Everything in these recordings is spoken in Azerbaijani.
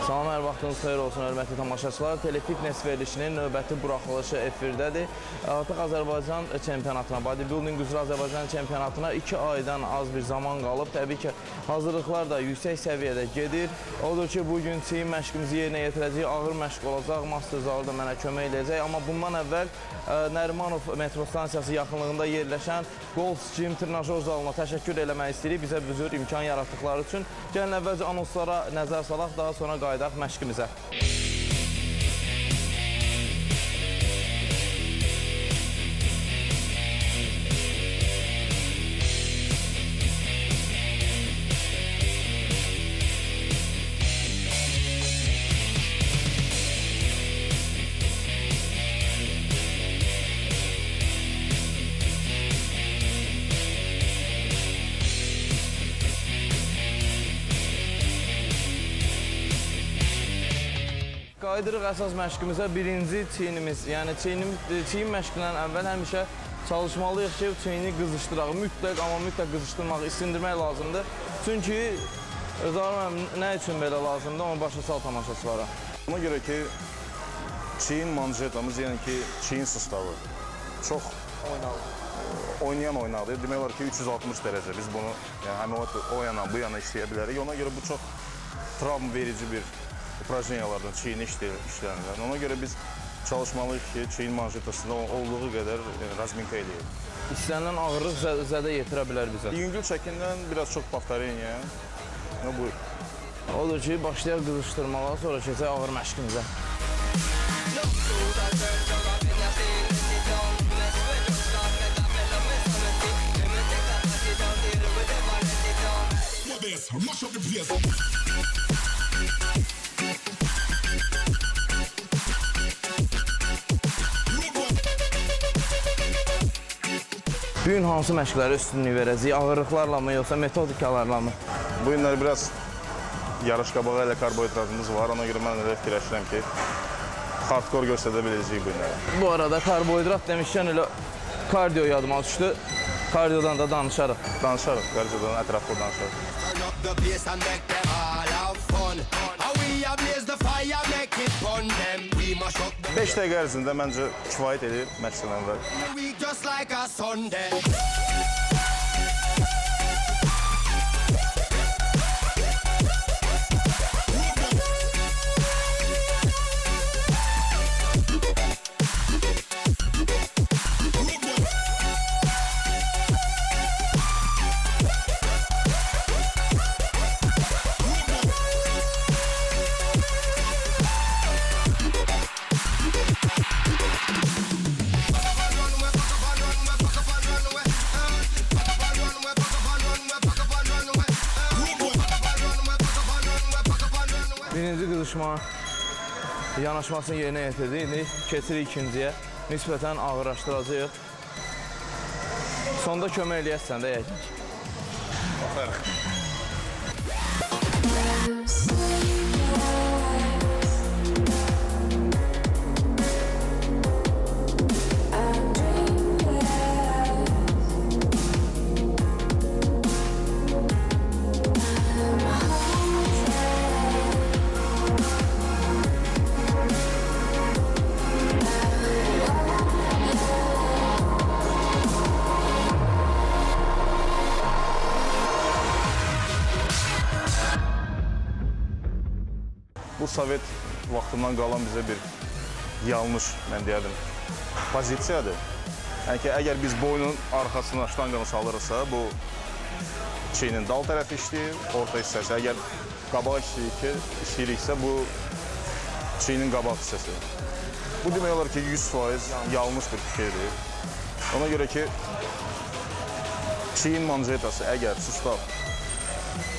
Salam, hər vaxtınız xeyir olsun, hörmətli tamaşaçılar. Telefitness verilişinin növbəti buraxılışı efirdədir. Artıq Azərbaycan çempionatına, bodybuilding üzrə Azərbaycan çempionatına 2 aydan az bir zaman qalıb. Təbii ki, hazırlıqlar da yüksək səviyyədə gedir. Odur ki, bugün çiyin məşqimizi yerinə yetirəcəyik, ağır məşq olacaq, master zalı da mənə kömək edəcək. Amma bundan əvvəl Nərimanov metro stansiyası yaxınlığında yerləşən Gold's Gym trenajör zalına təşəkkür eləmək istəyirik. Bizə bu cür imkan yaratdıqları üçün. Gəlin əvvəlcə anonslara nəzər salaq, daha sonra qaydaq məşqimizə. Qaydırıq əsas məşqimizə birinci çiynimiz, yəni çiyin məşqindən əvvəl həmişə çalışmalıyıq ki, çiyini qızışdıraq. Mütləq, amma mütləq qızışdırmaq, istindirmək lazımdır. Çünki Zaur nə üçün belə lazımdır, onu başa sal tamaşaçılara. Ona görə ki, çiyin manjetamız, yəni ki, çiyin sustavı çox oynayan-oynadır. Demək olar ki, 360 dərəcə biz bunu yəni, o yana, bu yana işləyə bilərik. Ona görə bu çox travm verici bir упражнениyalardan çiyini işlənirlər. Ona görə biz çalışmalıyıq ki, çiyin manjetasında olduğu qədər razminka eləyək. İstənilən ağırlıq zədə yetirə bilər bizə. Yüngül çəkindən biraz çox повторение. Buyur. Odur ki, başlayaq qızışdırmağa, sonra keçək ağır məşqimizə. Bu gün hansı məşqlərə üstünlük verəcəyik? Ağırlıqlarla mı, yoxsa metodikalarla mı? Bu günlər biraz yarış qabağı ilə karbohidratımız var. Ona görə mən elə fikirləşirəm ki, hardcore göstərə biləcəyik bu günlərə. Bu arada karbohidrat demişkən elə kardio yadıma düşdü. Kardiodan da danışarıq. Danışarıq, kardiodan ətraflı danışarıq. 5 dəqiqə ərzində məncə kifayət edir məşqdən əvvəl. Birinci qızışma yanaşmasını yerinə yetirdik. İndi keçirik ikinciyə. Nisbətən ağırlaşdıracağıq. Sonda kömək eləyəsən də yəqin. Baxarıq. Bu Sovet vaxtından qalan bizə bir yanlış, mən deyərdim, pozisiyadır. Yəni ki, əgər biz boynun arxasına ştanqanı salırıqsa, bu çiyinin dal tərəfi işləyir, orta hissəsi. Əgər qabaq işləyiriksə, bu çiyinin qabaq hissəsi. Bu demək olar ki, 100% yanlış bir fikirdir. Ona görə ki, çiyin manjetası əgər sustav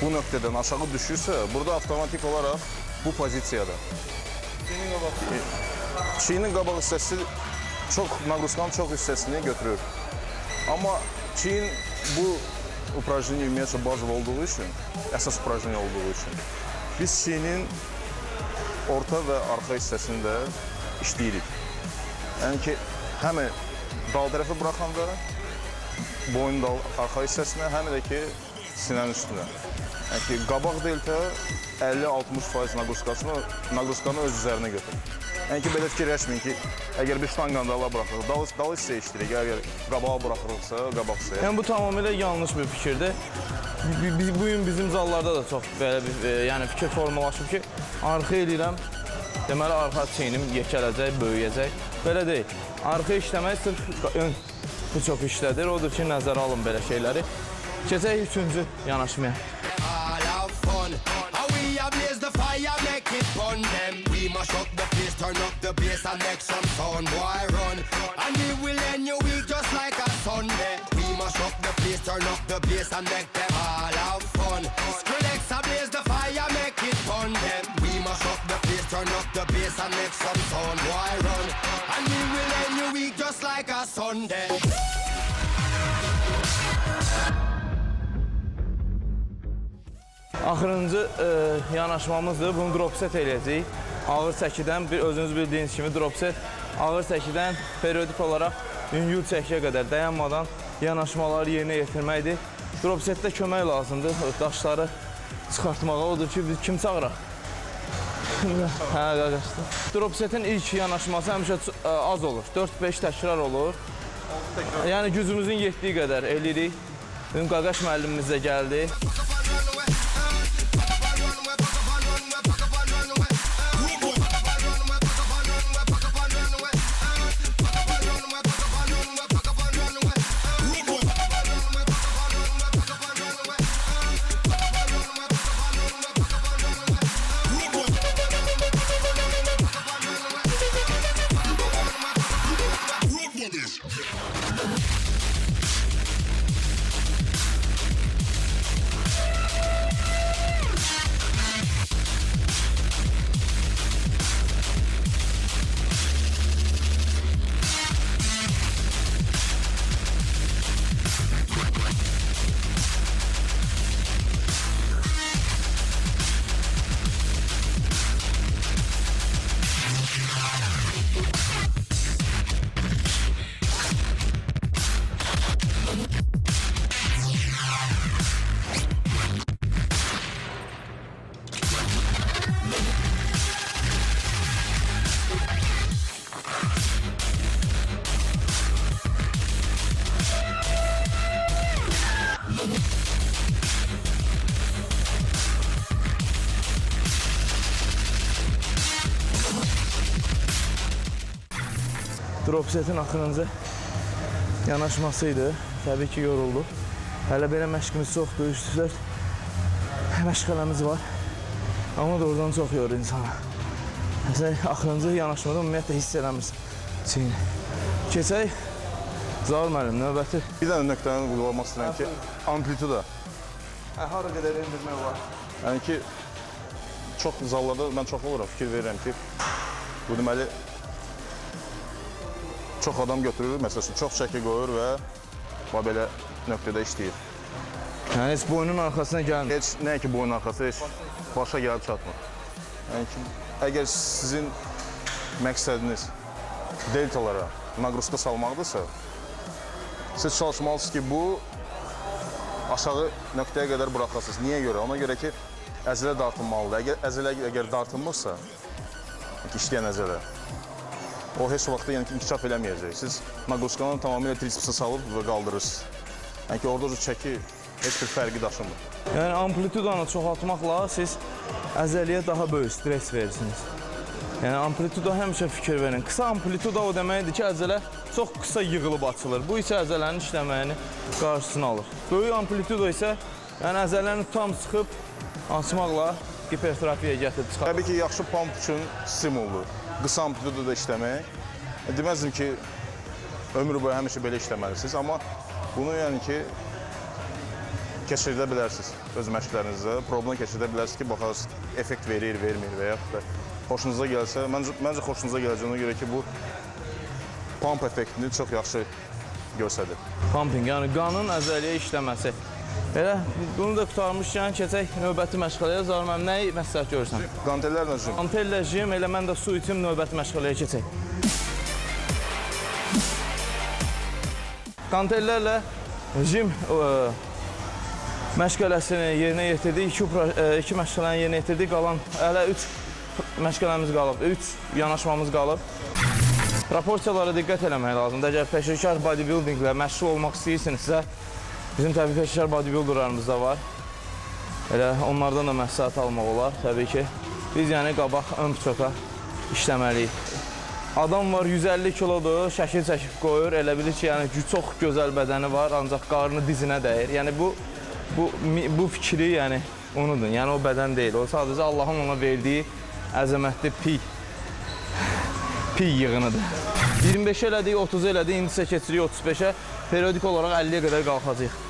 bu nöqtədən aşağı düşürsə, burada avtomatik olaraq bu pozisiyada. Çiyinin qabaq hissəsi naqruzkanın çox hissəsini götürür. Amma çiyin bu упражнение ümumiyyətlə bazılı olduğu üçün, əsas упражнение olduğu üçün biz çiyinin orta və arxa hissəsini də işləyirik. Yəni ki, həm dal tərəfi buraxanda boyun dal arxa hissəsinə, həm də ki, sinənin üstünə. Yəni ki, qabaq delta 50-60% naqruzkanı öz üzərinə götürür. Yəni ki, belə fikirləşməyin ki, əgər bir ştanqanı dala buraxırıq, dalı hissə işləyirik, əgər qabağa buraxırıqsa, qabaq hissə. Yəni bu tamamilə yanlış bir fikirdir. Bu gün bizim zallarda da çox belə bir yəni fikir formalaşıb ki, arxa eləyirəm, deməli arxa çiynim yekələcək, böyüyəcək. Belə deyil. Arxa işləmək sırf ön bu çox işlədir. Odur ki, nəzərə alın belə şeyləri. Keçək üçüncü yanaşmaya. Mash up the place, turn up the bass and make some sound, boy, run. And we will end your week just like a Sunday. We mash up the place, turn up the bass and make them all have fun. Skrillex ablaze the fire, make it fun them. We mash up the place, turn up the bass and make some sound, boy, run. And we will end your week just like a Sunday. Axırıncı yanaşmamızdır. Bunu drop set eləyəcəyik. Ağır çəkidən, özünüz bildiyiniz kimi drop set ağır çəkidən periodik olaraq yüngül çəkiyə qədər dayanmadan yanaşmaları yerinə yetirməkdir. Drop setdə kömək lazımdır. Daşları çıxartmağa odur ki, biz kim çağıraq? Hə, qardaşlar. Drop setin ilk yanaşması həmişə az olur. 4-5 təkrar olur. Yəni gücümüzün yetdiyi qədər eləyirik. Bizim Qaqaş müəllimimiz də gəldi. Drop setin axırıncı yanaşmasıydı. Təbii ki, yoruldu. Hələ belə məşqimiz çoxdur, 3-4 məşqələmiz var. Amma doğrudan çox yorur insana. Məsələn, axırıncı yanaşmada ümumiyyətlə hiss eləmirsən çiyini. Keçək, Zaur müəllim, növbəti. Bir dənə nöqtəni vurmaq istəyirəm ki, amplituda. Hara qədər endirmək var? Yəni ki, çox zallarda mən çox oluram, fikir verirəm ki, bu deməli, çox adam götürür, məsələn, çox çəki qoyur və belə nöqtədə işləyir. Yəni, heç boynun arxasına gəlmir. Heç, nə ki, boynun arxası, heç başa gəlib çatmır. Yəni ki, əgər sizin məqsədiniz deltalara naqruzka salmaqdırsa, siz çalışmalısınız ki, bu aşağı nöqtəyə qədər buraxasınız. Niyə görə? Ona görə ki, əzələ dartınmalıdır. Əzələ əgər dartınmırsa, işləyən əzələ, o heç vaxtda inkişaf eləməyəcək. Siz naqruzkanı tamamilə trisipsə salıb və qaldırırsınız. Yəni ki, orada çəki heç bir fərqi daşımır. Yəni, amplitudanı çoxaltmaqla siz əzəliyə daha böyük stres verirsiniz. Yəni, amplituda həmişə fikir verin. Qısa amplituda o deməkdir ki, əzələ çox qısa yığılıb açılır. Bu isə əzələnin işləməyini qarşısını alır. Böyük amplituda isə əzələni tam sıxıb açmaqla hipertrofiyə gətirib çıxarır. Təbii ki, yaxşı pump üçün stimuldur. Qısa amplitudada işləmək. Deməzdim ki, ömrü boyu həmişə belə işləməlisiniz, amma bunu yəni ki, keçirdə bilərsiniz öz məşqlərinizdə. Problem keçirdə bilərsiniz ki, baxarsınız, effekt verir, vermir və yaxud da xoşunuza gəlsə, məncə xoşunuza gələcəyinə görə ki, bu pump effektini çox yaxşı göstərir. Pumping, yəni qanın əzəliyə işləməsi. Elə, bunu da qutarmışkən, keçək növbəti məşğələyə. Zaur müəllim, nəyi məsləhət görürsən? Qantellərlə jim. Qantellə jim, elə mən də su içim, növbəti məşğələyə keçək. Qantellərlə jim məşğələsini yerinə yetirdik. 2 məşğələni yerinə yetirdik. Qalan hələ 3 məşğələmiz qalıb, 3 yanaşmamız qalıb. Proporsiyalara diqqət eləmək lazımdır. Əgər peşəkar bodybuildinglə məşğul olmaq istəyirsinizsə, bizim təbii peşəkar bodybuilderlarımız da var. Elə onlardan da məsləhət almaq olar, təbii ki. Biz yəni qabaq ön piçoka işləməliyik. Adam var 150 kilodur, şəkil çəkib qoyur, elə bilir ki, yəni çox gözəl bədəni var, ancaq qarnı dizinə dəyir. Yəni bu fikri yəni unudun. Yəni o bədən deyil. O sadəcə Allahın ona verdiyi əzəmətli piy yığınıdır. 25 elədik, 30 elədik, indi isə keçirik 35-ə. Periodik olaraq 50-yə qədər qalxacaq.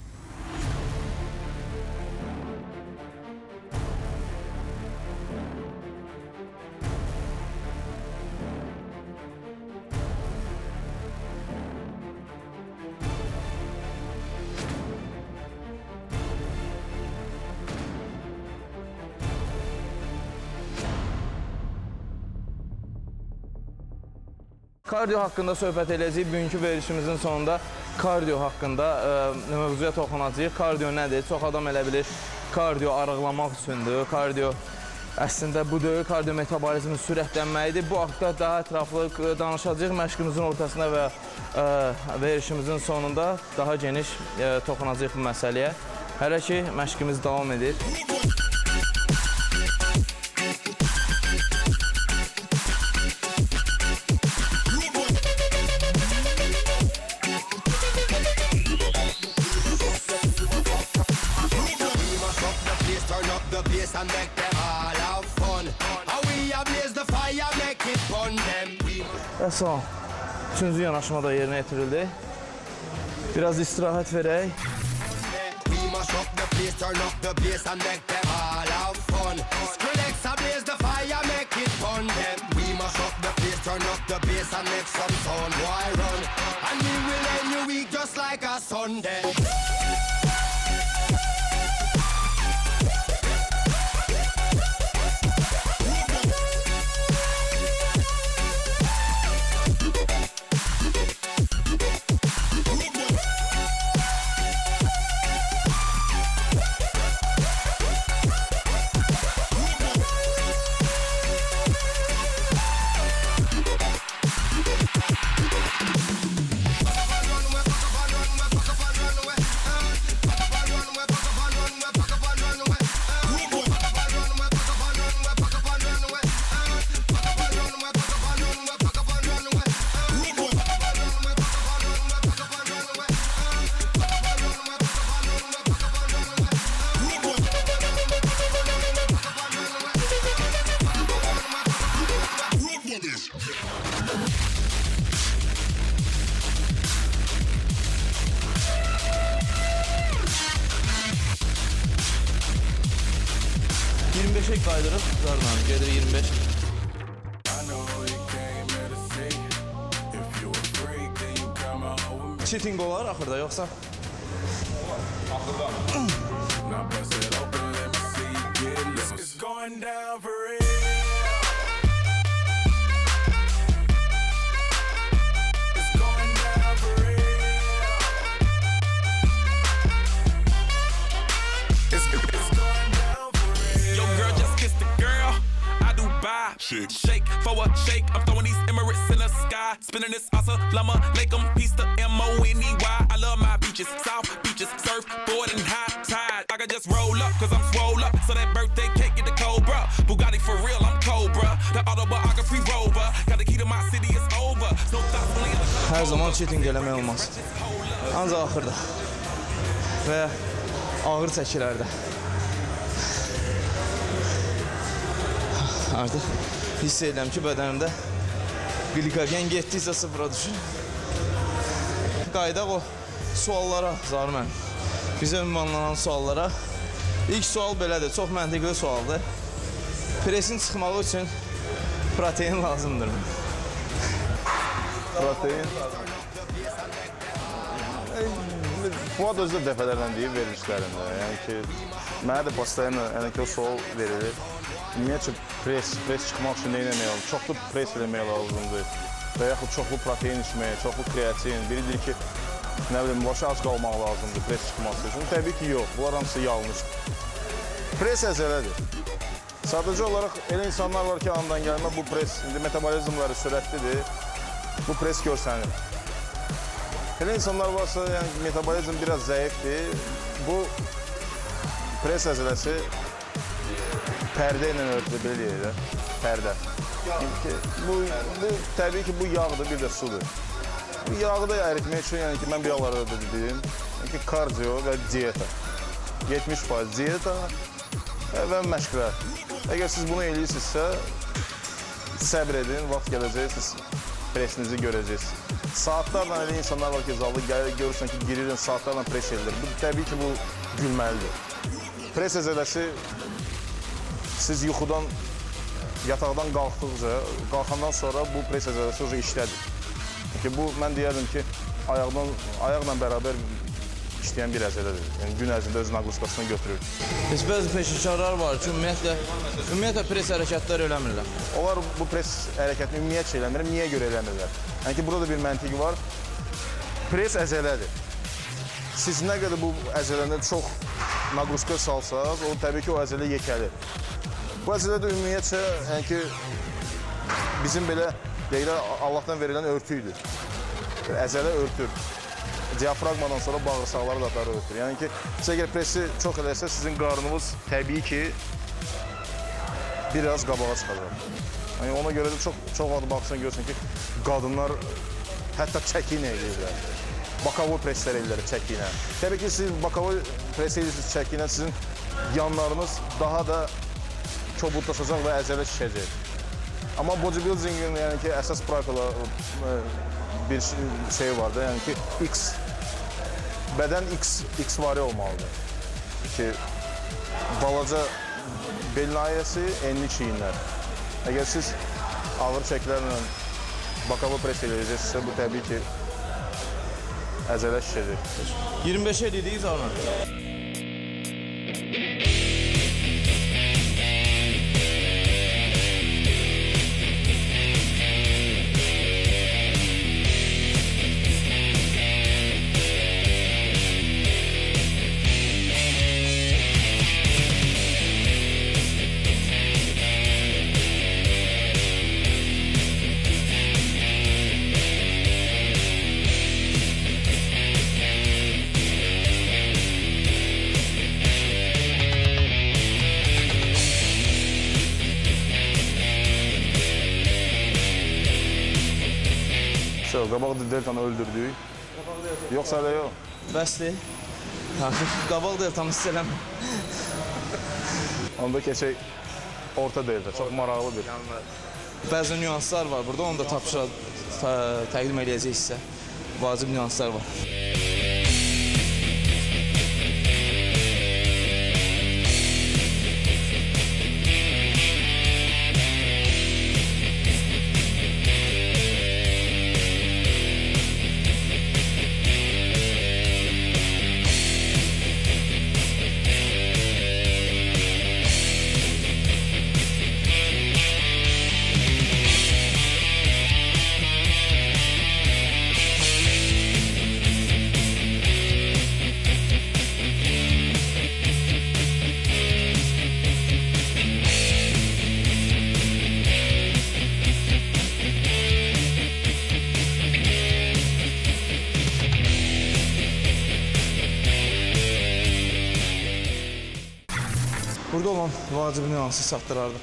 Kardio haqqında söhbət edəcəyik. Bugünkü verilişimizin sonunda kardio haqqında mövzuya toxunacağıq. Kardio nədir? Çox adam elə bilir, kardio arıqlamaq üçündür. Kardio əslində bu deyil, kardio metabolizmin sürətlənməyidir. Bu haqda daha ətraflı danışacağıq. Məşqimizin ortasında və verilişimizin sonunda daha geniş toxunacağıq bu məsələyə. Hələ ki, məşqimiz davam edir. And make them all have fun. How we ablaze the fire, make it fun them. Və son, 3-cü yanaşma da yerinə yetirildi. Biraz istirahət verək. We must up the place, turn up the bass and make them all have fun. Skrillex ablaze the fire, make it fun them. We must up the place, turn up the bass and make some sound. Why run? And we will end your week just like a Sunday. Qaydırıb, qardan gedir 25. Cheating olar axırda, yoxsa? Axırda. Shake for a shake, I'm throwing these Emirates in the sky. Spinning this Assalamu alaikum, peace to M-O-N-E-Y. I love my beaches, south beaches, surfboard and high tide. I can just roll up, cause I'm swole up. So that birthday cake get the Cobra. Bugatti for real, I'm Cobra. The autobiography rover. Got the key to my city, it's over. No thoughts only in the Hər zaman cheating eləmək olmaz. Ancaq axırda və ağır çəkilərdə. Artıq hiss edirəm ki, bədənimdə glikogen getdikcə sıfıra düşür. Qaydaq o suallara, Zaur müəllim, bizə ünvanlanan suallara. İlk sual belədir, çox məntiqli sualdır. Presin çıxmağı üçün protein lazımdır. Protein. Fuad özü də dəfələrlə deyib verilişlərində. Yəni ki, mənə də pastayanla o sual verilir. Ümumiyyətcə, pres çıxmaq üçün nə eləmək lazım? Çoxlu pres eləmək lazımdır və yaxud çoxlu protein içməyə, çoxlu kreatin. Biri deyir ki, nə bilim, başı az qalmaq lazımdır pres çıxması üçün. Təbii ki, yox. Bunlar hamısı yanlışdır. Pres əzələdir. Sadəcə olaraq elə insanlar var ki, andan gəlmə bu pres, indi metabolizmləri sürətlidir, bu pres görsənir. Elə insanlar varsa, yəni metabolizm biraz zəifdir, bu pres əzələsi pərdə ilə örtülü belə deyək, pərdə. Bu təbii ki, bu yağdır, bir də sudur. Bu yağı da əritmək üçün, yəni ki, mən bir yağları da dedim, yəni kardio və diyeta. 70% diyeta və məşqlər. Əgər siz bunu eləyirsinizsə, səbr edin, vaxt gələcək, siz presinizi görəcəksiniz. Saatlarla elə insanlar var ki, zalda gəlir, görürsən ki, girirən saatlarla pres edilir. Təbii ki, bu gülməlidir. Pres əzələsi siz yuxudan, yataqdan qalxandan sonra bu pres əzələsi işlədir. Çünki bu, mən deyərdim ki, ayaqla bərabər işləyən bir əzələdir. Yəni, gün ərzində öz naqruskasını götürür. Heç bəzi peşəkarlar var ki, ümumiyyətlə pres hərəkətlər eləmirlər. Onlar bu pres hərəkətini ümumiyyətcə eləmirlər. Niyə görə eləmirlər? Yəni ki, burada da bir məntiqi var. Pres əzələdir. Siz nə qədər bu əzələndə çox naqruska salsaq, o təbii ki, o əzələ yekəlir. Bu əzələdə ümumiyyətcə, yəni ki, bizim belə deyilər, Allahdan verilən örtüydür. Əzələ örtür. Diafragmadan sonra bağırsaqları qatarı ötür. Yəni ki, siz əgər presi çox edərsə, sizin qarnınız təbii ki, biraz qabağa çıxacaq. Yəni, ona görə də çox adı baxsan görürsən ki, qadınlar hətta çəki ilə eləyirlər. Bakavoy preslər eləyirlər çəki ilə. Təbii ki, siz bakavoy pres edirsiniz çəki ilə, sizin yanlarınız daha da kobudlaşacaq və əzələ şişəcək. Amma bodybuildingin, yəni ki, əsas pravila bir şey var da, yəni ki, bədən X vari olmalıdır. Ki, balaca bel nahiyəsi, enli çiyinlər. Əgər siz ağır çəkilərlə bakavoy pres edəcəksinizsə, bu təbii ki, əzələ şişəcək. 25 edirik sonra. Qabaq deltanı öldürdük. Yoxsa hələ yox? Bəsdir. Qabaq deltanı hiss eləmə. Onda keçək orta delta. Çox maraqlı bir. Bəzi nüanslar var burada, onu da təqdim edəcəksə. Vacib nüanslar var. Burada olan vacib nüansı çatdırardı.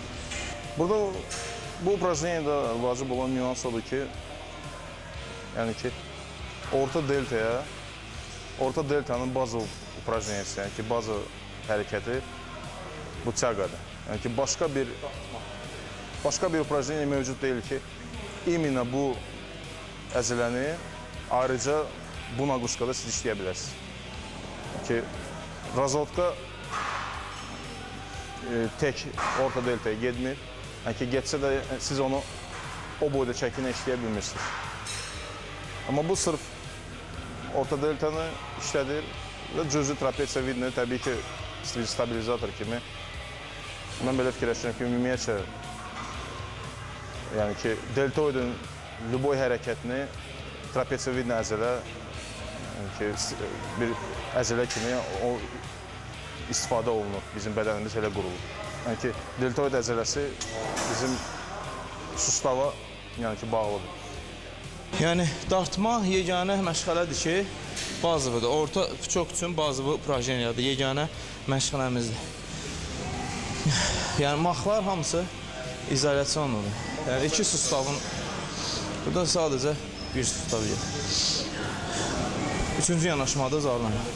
Burada bu upraşniyada vacib olan nüans odur ki, yəni ki, orta deltanın bazı upraşniyası, yəni ki, bazı hərəkəti bu çaqadır. Yəni ki, başqa bir upraşniya mövcud deyil ki, imенно bu əzələni ayrıca bu naqruskada siz işləyə bilərsiniz. Ki, razvodka tək orta deltaya getmir. Yəni ki, getsə də siz onu o boyda çəkinə işləyə bilmirsiniz. Amma bu sırf orta deltanı işlədir və cüzi trapeziya vidini təbii ki, stabilizator kimi. Mən belə fikirləşirəm ki, ümumiyyətcə, yəni ki, deltoidin lüboy hərəkətini trapeziya vidini əzələ ki, bir əzələ kimi o istifadə olunur. Bizim bədənimiz elə qurulur. Yəni ki, deltoid əzələsi bizim sustava bağlıdır. Yəni dartma yeganə məşğələdir ki, bazıvıdır. Orta puçok üçün bazıvı ujreniyadır. Yeganə məşğələmizdir. Yəni maxlar hamısı izolyasiyonludur. Yəni iki sustavın, burada sadəcə bir sustav gedir. Üçüncü yanaşmada zarlanır.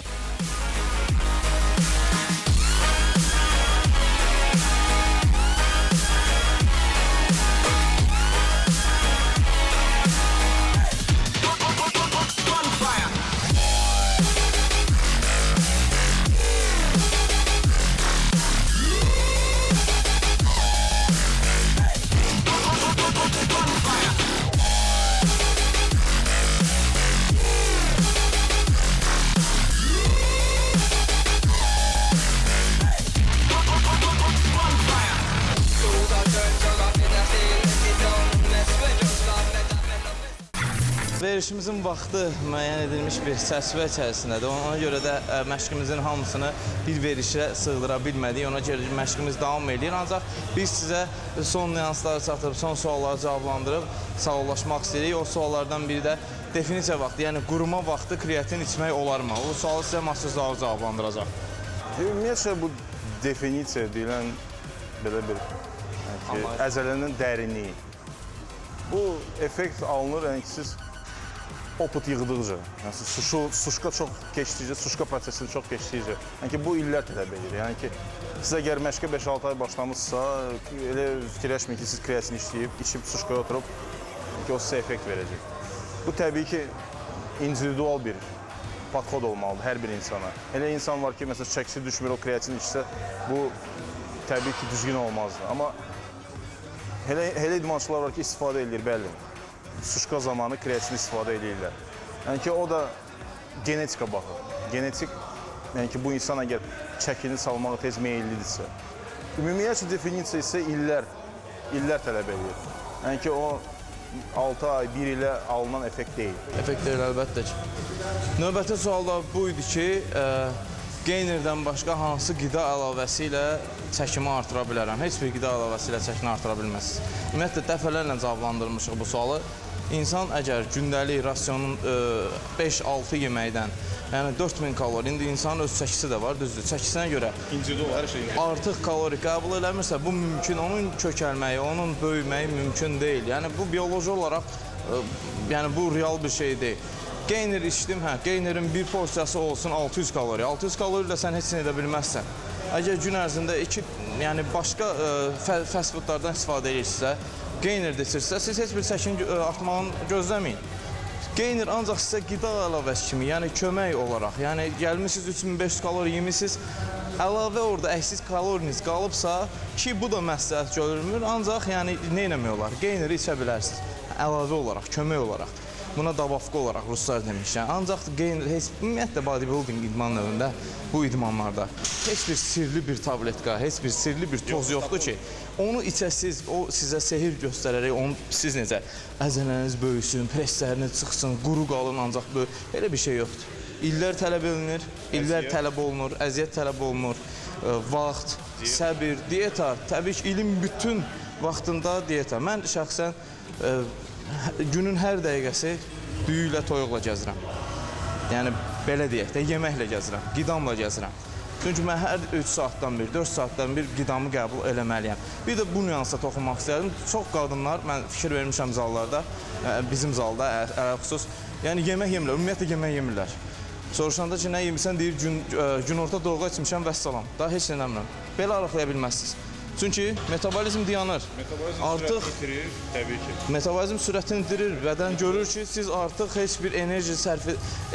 Verişimizin vaxtı müəyyən edilmiş bir çərçivə içərisindədir. Ona görə də məşqimizin hamısını bir verişə sığdıra bilmədik. Ona görə məşqimiz davam edir. Ancaq biz sizə son nüansları çatdırıb, son sualları cavablandırıb sağollaşmaq istəyirik. O suallardan biri də definisiya vaxtı, yəni quruma vaxtı kreatin içmək olarmı? O sualı sizə masajlar cavablandıracaq. Ümumiyyətlə bu definisiya deyilən belə bir əzələnin dərinliyi. Bu effekt alınır, yəni ki, siz oput yığdıqca, yəni suşka çox keçdikcə, suşka prosesini çox keçdikcə, yəni ki, bu illər tələb edir. Yəni ki, siz əgər məşqə 5-6 ay başlamışsa, elə fikirləşməyin ki, siz kreatin içib suşkaya oturub ki, o sizə effekt verəcək. Bu təbii ki, individual bir podxod olmalıdır hər bir insana. Elə insan var ki, məsələn, çəkisi düşmür, o kreatin içsə, bu təbii ki, düzgün olmazdı. Amma elə idmançılar var ki, istifadə edir, bəli. Suşka zamanı kreatin istifadə edirlər. Yəni ki, o da genetika baxır. Genetik, yəni ki, bu insan əgər çəkini salmağa tez meyillidirsə. Ümumiyyətlə definisiya isə illər tələb edir. Yəni ki, o 6 ay, 1 ilə alınan effekt deyil. Effekt deyil, əlbəttə ki. Növbəti sual da bu idi ki, geynerdən başqa hansı qida əlavəsi ilə çəkimi artıra bilərəm? Heç bir qida əlavəsi ilə çəkini artıra bilməzsiniz. Ümumiyyətlə, dəfələrlə cavablandırmışıq bu sualı. İnsan əgər gündəlik rasionun 5-6 yeməkdən, yəni 4000 kalori, indi insanın öz çəkisi də var, düzdür. Çəkisinə görə artıq kalori qəbul eləmirsə, bu mümkün, onun kökəlməyi, onun böyüməyi mümkün deyil. Yəni, bu bioloji olaraq, yəni bu real bir şey deyil. Geyner içdim, geynerin bir porsiyası olsun 600 kalori. 600 kalori ilə sən heç nə edə bilməzsən. Əgər gün ərzində başqa fast foodlardan istifadə edirsinizsə, geyner desirsə, siz heç bir çəkin artmağını gözləməyin. Geyner ancaq sizə qida əlavəsi kimi, yəni kömək olaraq, yəni gəlmişsiniz 3500 kalori yemişsiniz, əlavə orada əksiz kaloriniz qalıbsa, ki bu da məsləhət görülmür, ancaq yəni nə eləmək olar? Geyneri içə bilərsiniz, əlavə olaraq, kömək olaraq. Buna dabafqa olaraq ruslar demişlər. Ancaq geyner, ümumiyyətlə bodybuilding idman növündə, bu idmanlarda heç bir sirli bir tabletka, heç bir sirli bir toz yoxdur ki, onu içəsiz, o sizə sehir göstərərək, siz necə əzələniz böyüsün, presləriniz çıxsın, quru qalın, ancaq belə bir şey yoxdur. İllər tələb edilir, illər tələb olunur, əziyyət tələb olunur, vaxt, səbir, diyeta, təbii ki, ilin bütün vaxtında diyeta. Mən şəxsən günün hər dəqiqəsi düyü ilə toyuqla gəzirəm. Yəni, belə deyək də, yeməklə gəzirəm, qidamla gəzirəm. Çünki mən hər 3 saatdan bir, 4 saatdan bir qidamı qəbul eləməliyəm. Bir də bu nüansa toxunmaq istəyirəm. Çox qadınlar, mən fikir vermişəm zallarda, bizim zalda, xüsus, yəni yemək yemirlər, ümumiyyətlə yemək yemirlər. Soruşanda ki, nə yemirsən, deyir, gün orta doğğa içmişəm, vəssalam. Daha heç nə eləmirəm. Belə arıqlaya bilməzsiniz. Çünki metabolizm dayanır. Artıq metabolizm sürətini itirir. Bədən görür ki, siz artıq heç bir enerji sərf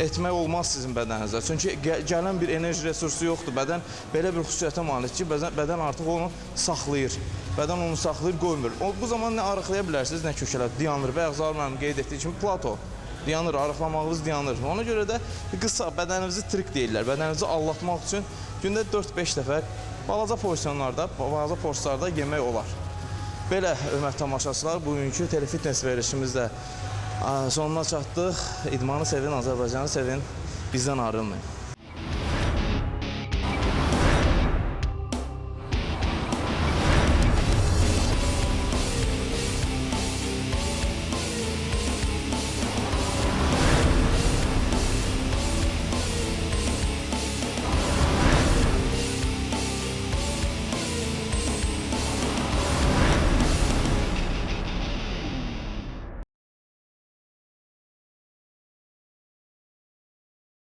etmək olmaz sizin bədəninizdə. Çünki gələn bir enerji resursu yoxdur. Bədən belə bir xüsusiyyətə malikdir ki, bədən artıq onu saxlayır. Bədən onu saxlayır, qoymur. Bu zaman nə arıqlaya bilərsiniz, nə kökələr. Dayanır. Bayaq mənim qeyd etdiyim kimi plato. Dayanır, arıqlamağınız dayanır. Ona görə də qısa bədəninizi trik deyirlər. Bədəninizi allatmaq üçün gündə 4-5 dəfə balaca porsiyonlarda, balaca porsiyonlarda yemək olar. Belə, hörmətli tamaşaçılar, bugünkü telefitness verilişimizdə sonuna çatdıq. İdmanı sevin, Azərbaycanı sevin. Bizdən ayrılmayın.